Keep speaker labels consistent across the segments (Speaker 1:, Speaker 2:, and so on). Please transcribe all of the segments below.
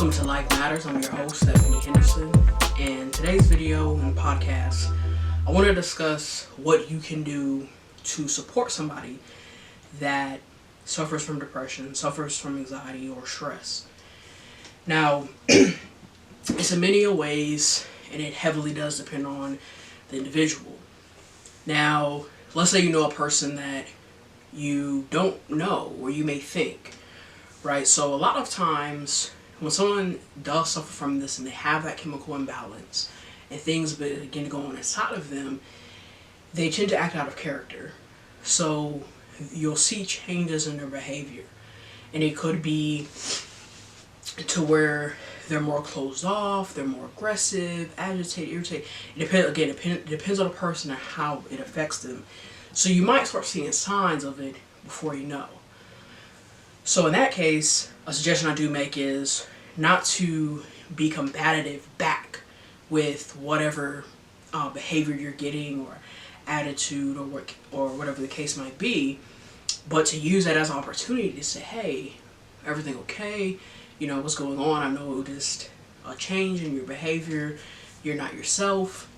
Speaker 1: Welcome to Life Matters. I'm your host, Stephanie Henderson. And today's video and podcast, I want to discuss what you can do to support somebody that suffers from depression, suffers from anxiety or stress. Now, it's in many ways, and it heavily does depend on the individual. Now, let's say you know a person that you don't know, or you may think, right? So a lot of times when someone does suffer from this and they have that chemical imbalance and things begin to go on inside of them, they tend to act out of character. So you'll see changes in their behavior, and it could be to where they're more closed off, they're more aggressive, agitated, irritated. It depends on the person and how it affects them. So you might start seeing signs of it before you know. So in that case, a suggestion I do make is not to be combative back with whatever behavior you're getting or attitude or whatever the case might be, but to use that as an opportunity to say, hey, everything okay? You know, what's going on? I know just a change in your behavior. You're not yourself.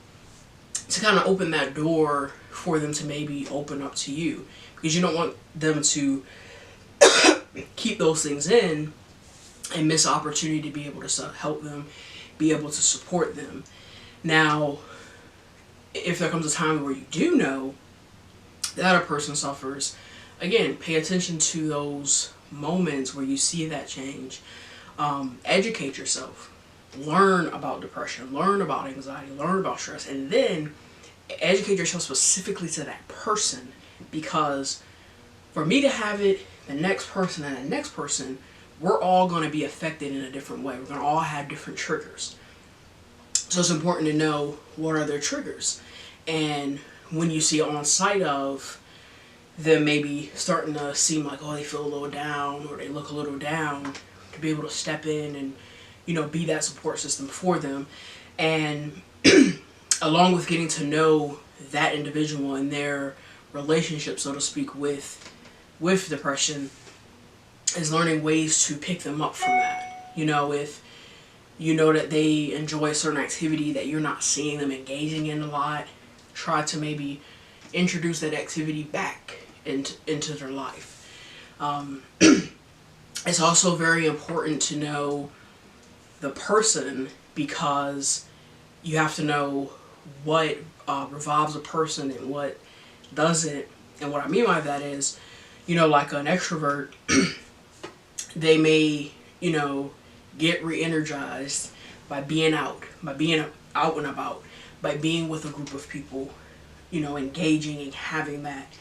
Speaker 1: To kind of open that door for them to maybe open up to you, because you don't want them to keep those things in and miss an opportunity to be able to help them, be able to support them. Now, if there comes a time where you do know that a person suffers, again, pay attention to those moments where you see that change. Educate yourself. Learn about depression, learn about anxiety, learn about stress, and then educate yourself specifically to that person, because for me to have it, the next person and the next person, we're all going to be affected in a different way. We're going to all have different triggers. So it's important to know what are their triggers. And when you see on sight of them maybe starting to seem like, oh, they feel a little down or they look a little down, to be able to step in and, you know, be that support system for them. And along with getting to know that individual and their relationship, so to speak, with depression, is learning ways to pick them up from that. You know, if you know that they enjoy a certain activity that you're not seeing them engaging in a lot, try to maybe introduce that activity back into their life. It's also very important to know the person, because you have to know what revolves a person and what doesn't. And what I mean by that is, you know, like an extrovert, they may, you know, get re-energized by being out and about, by being with a group of people, you know, engaging and having that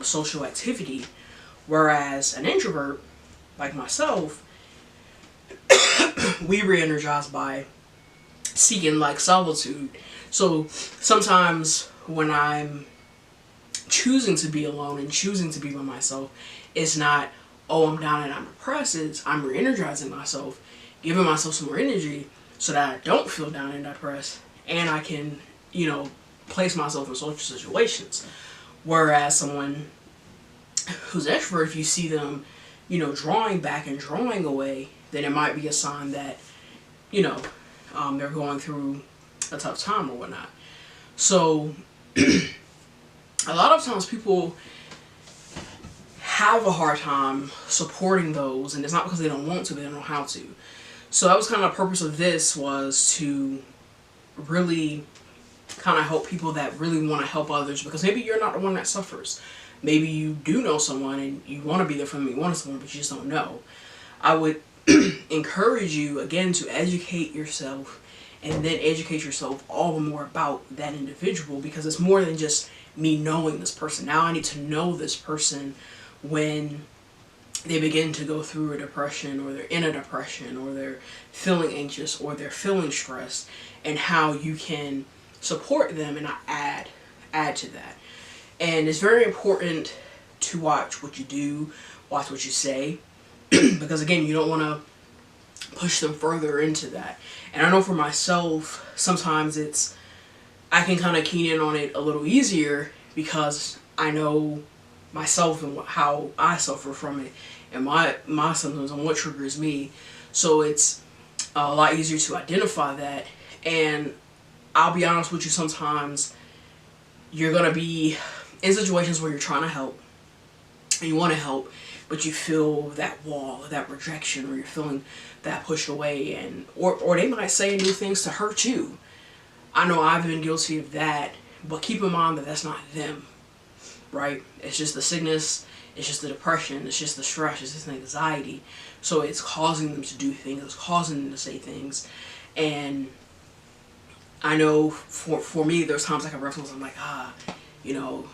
Speaker 1: social activity. Whereas an introvert, like myself, we re-energize by seeking like solitude. So sometimes when I'm choosing to be alone and choosing to be by myself, it's not, oh, I'm down and I'm depressed. It's I'm re-energizing myself, giving myself some more energy so that I don't feel down and depressed, and I can, you know, place myself in social situations. Whereas someone who's extrovert, if you see them, you know, drawing back and drawing away, then it might be a sign that, you know, they're going through a tough time or whatnot. So a lot of times people have a hard time supporting those, and it's not because they don't want to, they don't know how to. So that was kind of the purpose of this, was to really kind of help people that really want to help others, because maybe you're not the one that suffers. Maybe you do know someone and you want to be there for them, you want someone, but you just don't know. I would encourage you, again, to educate yourself, and then educate yourself all the more about that individual, because it's more than just me knowing this person. Now I need to know this person when they begin to go through a depression, or they're in a depression, or they're feeling anxious, or they're feeling stressed, and how you can support them and add to that. And it's very important to watch what you do, watch what you say, because again, you don't want to push them further into that. And I know for myself, sometimes I can kind of key in on it a little easier, because I know myself and how I suffer from it, and my symptoms and what triggers me. So it's a lot easier to identify that. And I'll be honest with you, sometimes you're going to be in situations where you're trying to help and you want to help, but you feel that wall, that rejection, or you're feeling that pushed away, and or they might say and do things to hurt you. I know I've been guilty of that, but keep in mind that that's not them, right? It's just the sickness, it's just the depression, it's just the stress, it's just the anxiety. So it's causing them to do things, it's causing them to say things. And I know for me, there's times I can reference, I'm like, you know,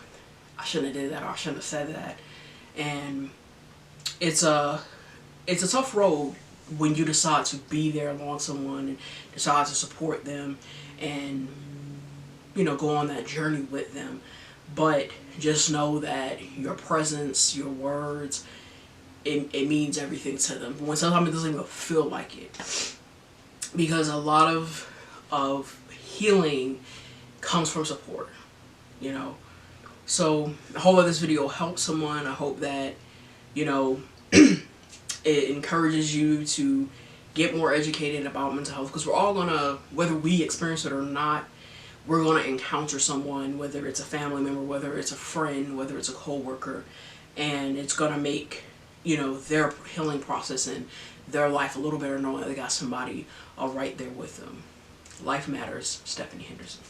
Speaker 1: I shouldn't have did that, or I shouldn't have said that. And it's a tough road when you decide to be there along someone and decide to support them and, you know, go on that journey with them. But just know that your presence, your words, it means everything to them. When sometimes it doesn't even feel like it. Because a lot of healing comes from support, you know. So I hope that this video helps someone. I hope that, you know, it encourages you to get more educated about mental health, because we're all gonna, whether we experience it or not, we're gonna encounter someone, whether it's a family member, whether it's a friend, whether it's a co-worker, and it's gonna make, you know, their healing process and their life a little better knowing that they got somebody right there with them. Life matters. Stephanie Henderson.